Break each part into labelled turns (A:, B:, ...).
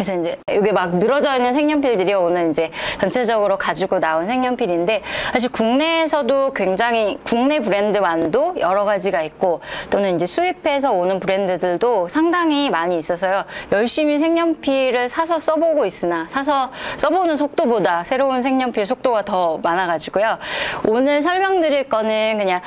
A: 그래서 이제 여기 막 늘어져 있는 색연필들이 오늘 이제 전체적으로 가지고 나온 색연필인데, 사실 국내에서도 굉장히 국내 브랜드만도 여러 가지가 있고, 또는 이제 수입해서 오는 브랜드들도 상당히 많이 있어서요. 열심히 색연필을 사서 써보고 있으나 사서 써보는 속도보다 새로운 색연필 속도가 더 많아가지고요. 오늘 설명드릴 거는 그냥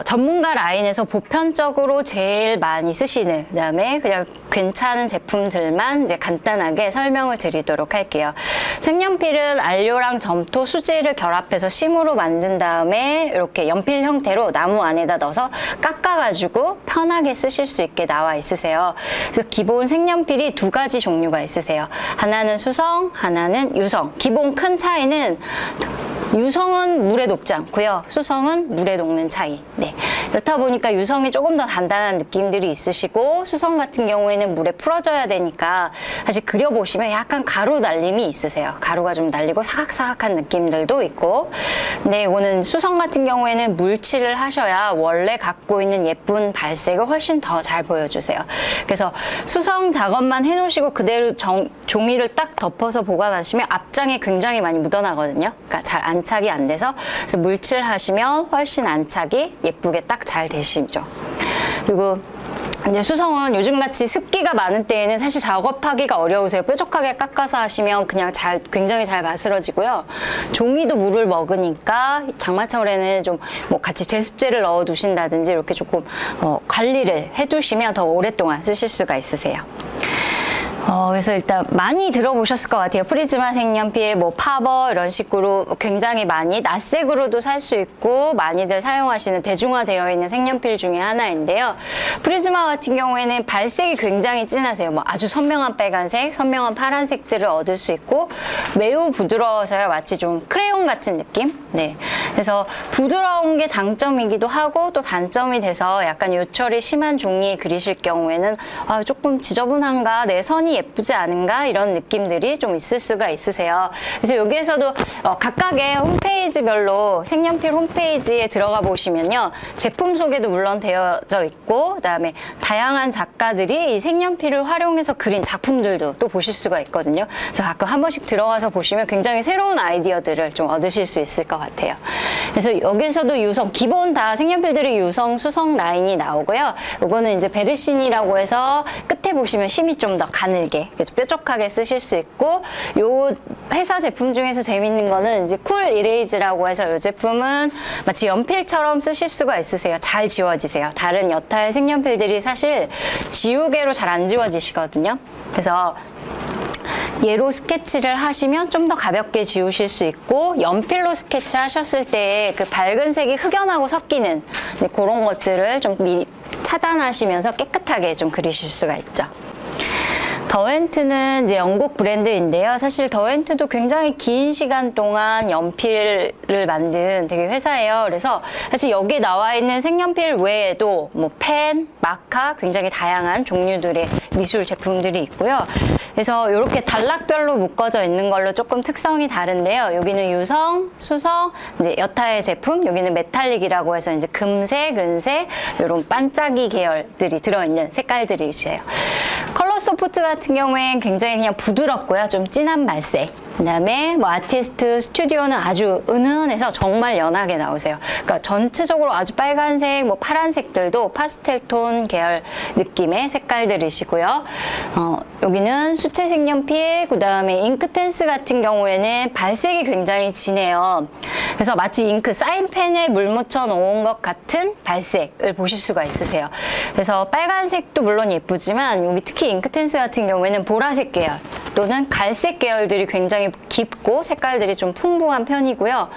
A: 전문가 라인에서 보편적으로 제일 많이 쓰시는, 그다음에 그냥 괜찮은 제품들만 이제 간단하게 설명을 드리도록 할게요. 색연필은 알료랑 점토, 수지를 결합해서 심으로 만든 다음에 이렇게 연필 형태로 나무 안에다 넣어서 깎아가지고 편하게 쓰실 수 있게 나와 있으세요. 그래서 기본 색연필이 두 가지 종류가 있으세요. 하나는 수성, 하나는 유성. 기본 큰 차이는 유성은 물에 녹지 않고요. 수성은 물에 녹는 차이. 네. 그렇다 보니까 유성이 조금 더 단단한 느낌들이 있으시고, 수성 같은 경우에는 물에 풀어져야 되니까 사실 그려보시면 약간 가루 날림이 있으세요. 가루가 좀 날리고 사각사각한 느낌들도 있고. 근데 이거는 수성 같은 경우에는 물칠을 하셔야 원래 갖고 있는 예쁜 발색을 훨씬 더 잘 보여주세요. 그래서 수성 작업만 해놓으시고 그대로 종이를 딱 덮어서 보관하시면 앞장에 굉장히 많이 묻어나거든요. 그러니까 잘 안착이 안 돼서, 그래서 물칠 하시면 훨씬 안착이 예쁘게 딱 잘 되시죠. 그리고 이제 수성은 요즘같이 습기가 많은 때에는 사실 작업하기가 어려우세요. 뾰족하게 깎아서 하시면 그냥 굉장히 잘 마스러지고요. 종이도 물을 먹으니까 장마철에는 좀 뭐 같이 제습제를 넣어 두신다든지 이렇게 조금 관리를 해두시면 더 오랫동안 쓰실 수가 있으세요. 그래서 일단 많이 들어보셨을 것 같아요. 프리즈마 색연필, 뭐 파버 이런 식으로 굉장히 많이 낯색으로도 살 수 있고 많이들 사용하시는 대중화되어 있는 색연필 중에 하나인데요. 프리즈마 같은 경우에는 발색이 굉장히 진하세요. 뭐 아주 선명한 빨간색, 선명한 파란색들을 얻을 수 있고 매우 부드러워서요. 마치 좀 크레용 같은 느낌? 네. 그래서 부드러운 게 장점이기도 하고 또 단점이 돼서 약간 요철이 심한 종이에 그리실 경우에는 조금 지저분한가, 내 선이 예쁘지 않은가 이런 느낌들이 좀 있을 수가 있으세요. 그래서 여기에서도 각각의 홈페이지별로 색연필 홈페이지에 들어가 보시면요. 제품 소개도 물론 되어져 있고, 그다음에 다양한 작가들이 이 색연필을 활용해서 그린 작품들도 또 보실 수가 있거든요. 그래서 가끔 한 번씩 들어가서 보시면 굉장히 새로운 아이디어들을 좀 얻으실 수 있을 것 같아요. 그래서 여기서도 유성, 기본 다 색연필들이 유성, 수성 라인이 나오고요. 이거는 이제 베르신이라고 해서 끝에 보시면 심이 좀 더 가늘게, 뾰족하게 쓰실 수 있고, 요 회사 제품 중에서 재밌는 거는 이제 쿨 이레이즈라고 해서 이 제품은 마치 연필처럼 쓰실 수가 있으세요. 잘 지워지세요. 다른 여타의 색연필들이 사실 지우개로 잘 안 지워지시거든요. 그래서 얘로 스케치를 하시면 좀 더 가볍게 지우실 수 있고, 연필로 스케치 하셨을 때 그 밝은 색이 흑연하고 섞이는 그런 것들을 좀 미리 차단하시면서 깨끗하게 좀 그리실 수가 있죠. 더웬트는 이제 영국 브랜드인데요. 사실 더웬트도 굉장히 긴 시간 동안 연필을 만든 되게 회사예요. 그래서 사실 여기 나와 있는 색연필 외에도 뭐 펜, 마카 굉장히 다양한 종류들의 미술 제품들이 있고요. 그래서 이렇게 단락별로 묶어져 있는 걸로 조금 특성이 다른데요. 여기는 유성, 수성, 이제 여타의 제품, 여기는 메탈릭이라고 해서 이제 금색, 은색 이런 반짝이 계열들이 들어있는 색깔들이세요. 컬러 소프트 같은 경우엔 굉장히 그냥 부드럽고요. 좀 진한 발색. 그다음에 뭐 아티스트 스튜디오는 아주 은은해서 정말 연하게 나오세요. 그러니까 전체적으로 아주 빨간색, 뭐 파란색들도 파스텔 톤 계열 느낌의 색깔들이시고요. 여기는 수채 색연필, 그다음에 잉크텐스 같은 경우에는 발색이 굉장히 진해요. 그래서 마치 잉크 사인펜에 물 묻혀 놓은 것 같은 발색을 보실 수가 있으세요. 그래서 빨간색도 물론 예쁘지만 여기 특히 잉크텐스 같은 경우에는 보라색 계열 또는 갈색 계열들이 굉장히 깊고 색깔들이 좀 풍부한 편이고요.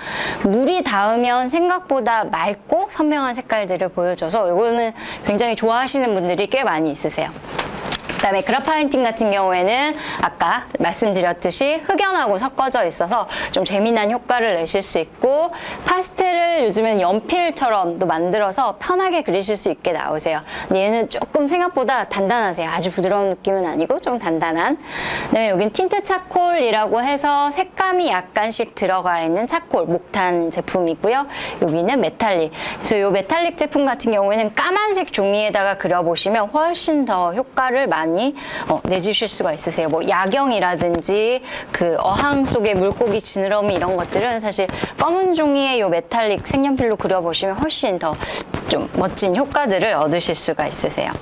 A: 물이 닿으면 생각보다 맑고 선명한 색깔들을 보여줘서 이거는 굉장히 좋아하시는 분들이 꽤 많이 있으세요. 그다음에 그라파인팅 같은 경우에는 아까 말씀드렸듯이 흑연하고 섞어져 있어서 좀 재미난 효과를 내실 수 있고, 파스텔을 요즘엔 연필처럼 또 만들어서 편하게 그리실 수 있게 나오세요. 근데 얘는 조금 생각보다 단단하세요. 아주 부드러운 느낌은 아니고 좀 단단한. 그다음에 여긴 틴트 차콜이라고 해서 색감이 약간씩 들어가 있는 차콜, 목탄 제품이고요. 여기는 메탈릭. 그래서 이 메탈릭 제품 같은 경우에는 까만색 종이에다가 그려보시면 훨씬 더 효과를 많이 많이 내주실 수가 있으세요. 뭐 야경이라든지 그 어항 속의 물고기 지느러미 이런 것들은 사실 검은 종이에 요 메탈릭 색연필로 그려보시면 훨씬 더 좀 멋진 효과들을 얻으실 수가 있으세요.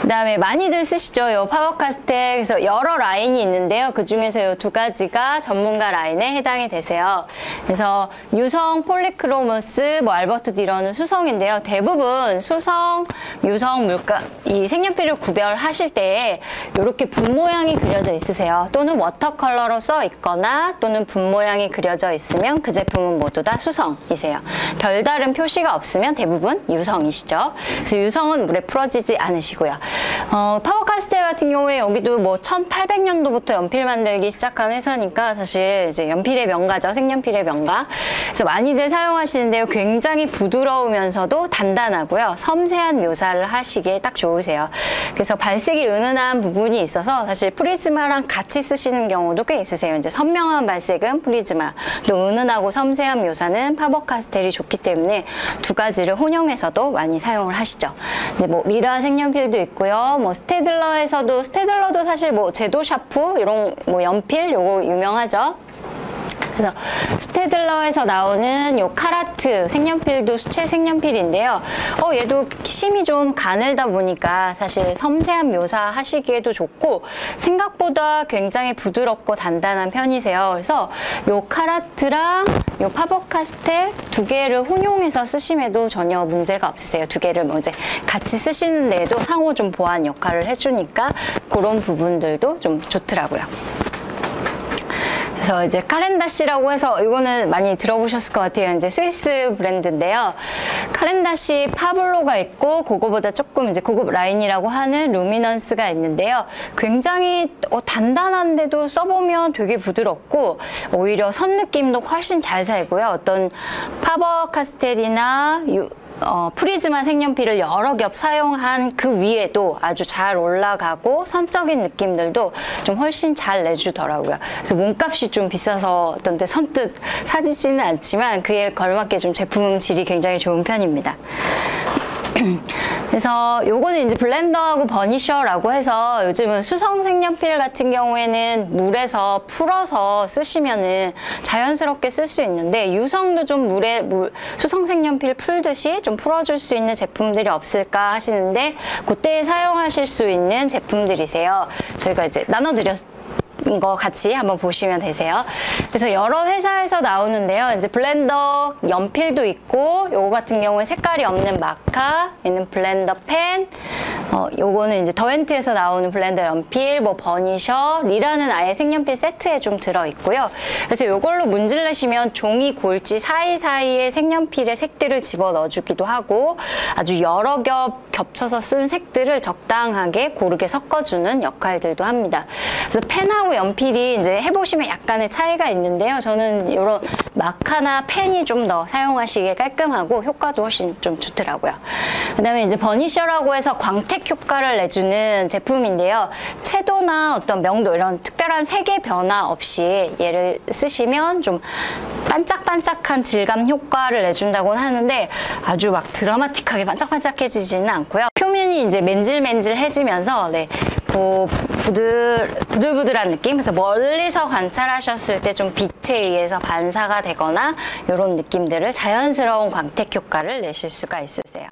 A: 그 다음에 많이들 쓰시죠. 요 파버카스텔. 그래서 여러 라인이 있는데요. 그 중에서 요 두 가지가 전문가 라인에 해당이 되세요. 그래서 유성, 폴리크로모스, 뭐 알버트 디런은 수성인데요. 대부분 수성, 유성, 물감, 이 색연필을 구별하실 때에 이렇게 분 모양이 그려져 있으세요. 또는 워터컬러로 써 있거나 또는 분 모양이 그려져 있으면 그 제품은 모두 다 수성이세요. 별다른 표시가 없으면 대부분 유성이시죠. 그래서 유성은 물에 풀어지지 않으시고요. 파버카스텔 같은 경우에 여기도 뭐 1800년도부터 연필 만들기 시작한 회사니까 사실 이제 연필의 명가죠. 색연필의 명가. 그래서 많이들 사용하시는데요. 굉장히 부드러우면서도 단단하고요. 섬세한 묘사를 하시기에 딱 좋으세요. 그래서 발색이 은은한 부분이 있어서 사실 프리즈마랑 같이 쓰시는 경우도 꽤 있으세요. 이제 선명한 발색은 프리즈마, 또 은은하고 섬세한 묘사는 파버카스텔이 좋기 때문에 두 가지를 혼용해서도 많이 사용을 하시죠. 이제 뭐 리라 색연필도 있고요. 뭐 스테들러도 사실 뭐 제도 샤프 이런 뭐 연필 요거 유명하죠. 그래서 스테들러에서 나오는 요 카라트 색연필도 수채 색연필인데요. 얘도 심이 좀 가늘다 보니까 사실 섬세한 묘사 하시기에도 좋고 생각보다 굉장히 부드럽고 단단한 편이세요. 그래서 요 카라트랑 요 파버카스텔 두 개를 혼용해서 쓰심에도 전혀 문제가 없으세요. 두 개를 뭐 이제 같이 쓰시는 데에도 상호 좀 보완 역할을 해주니까 그런 부분들도 좀 좋더라고요. 그래서 이제 카렌다시라고 해서 이거는 많이 들어보셨을 것 같아요. 이제 스위스 브랜드인데요. 카렌다시 파블로가 있고 그거보다 조금 이제 고급 라인이라고 하는 루미넌스가 있는데요. 굉장히 단단한데도 써보면 되게 부드럽고 오히려 선 느낌도 훨씬 잘 살고요. 어떤 파버카스텔이나 프리즈마 색연필을 여러 겹 사용한 그 위에도 아주 잘 올라가고 선적인 느낌들도 좀 훨씬 잘 내주더라고요. 그래서 몸값이 좀 비싸서 어떤 데 선뜻 사지지는 않지만 그에 걸맞게 좀 제품 질이 굉장히 좋은 편입니다. 그래서 요거는 이제 블렌더하고 버니셔라고 해서 요즘은 수성 색연필 같은 경우에는 물에서 풀어서 쓰시면은 자연스럽게 쓸 수 있는데 유성도 좀 수성 색연필 풀듯이 좀 풀어줄 수 있는 제품들이 없을까 하시는데 그때 사용하실 수 있는 제품들이세요. 저희가 이제 나눠드렸습니다. 거 같이 한번 보시면 되세요. 그래서 여러 회사에서 나오는데요. 이제 블렌더 연필도 있고 요거 같은 경우에 색깔이 없는 마카, 얘는 블렌더 펜, 요거는 이제 더엔트에서 나오는 블렌더 연필, 뭐 버니셔, 리라는 아예 색연필 세트에 좀 들어있고요. 그래서 요걸로 문질 내시면 종이 골지 사이사이에 색연필의 색들을 집어 넣어주기도 하고 아주 여러 겹 겹쳐서 쓴 색들을 적당하게 고르게 섞어주는 역할들도 합니다. 그래서 펜하고 연필이 이제 해보시면 약간의 차이가 있는데요. 저는 이런 마카나 펜이 좀 더 사용하시기에 깔끔하고 효과도 훨씬 좀 좋더라고요. 그 다음에 이제 버니셔라고 해서 광택 효과를 내주는 제품인데요. 채도나 어떤 명도 이런 특별한 색의 변화 없이 얘를 쓰시면 좀 반짝반짝한 질감 효과를 내준다고는 하는데 아주 막 드라마틱하게 반짝반짝해지지는 않고요. 표면이 이제 맨질맨질해지면서 그 부들부들한 느낌? 그래서 멀리서 관찰하셨을 때 좀 빛에 의해서 반사가 되거나 이런 느낌들을 자연스러운 광택 효과를 내실 수가 있으세요.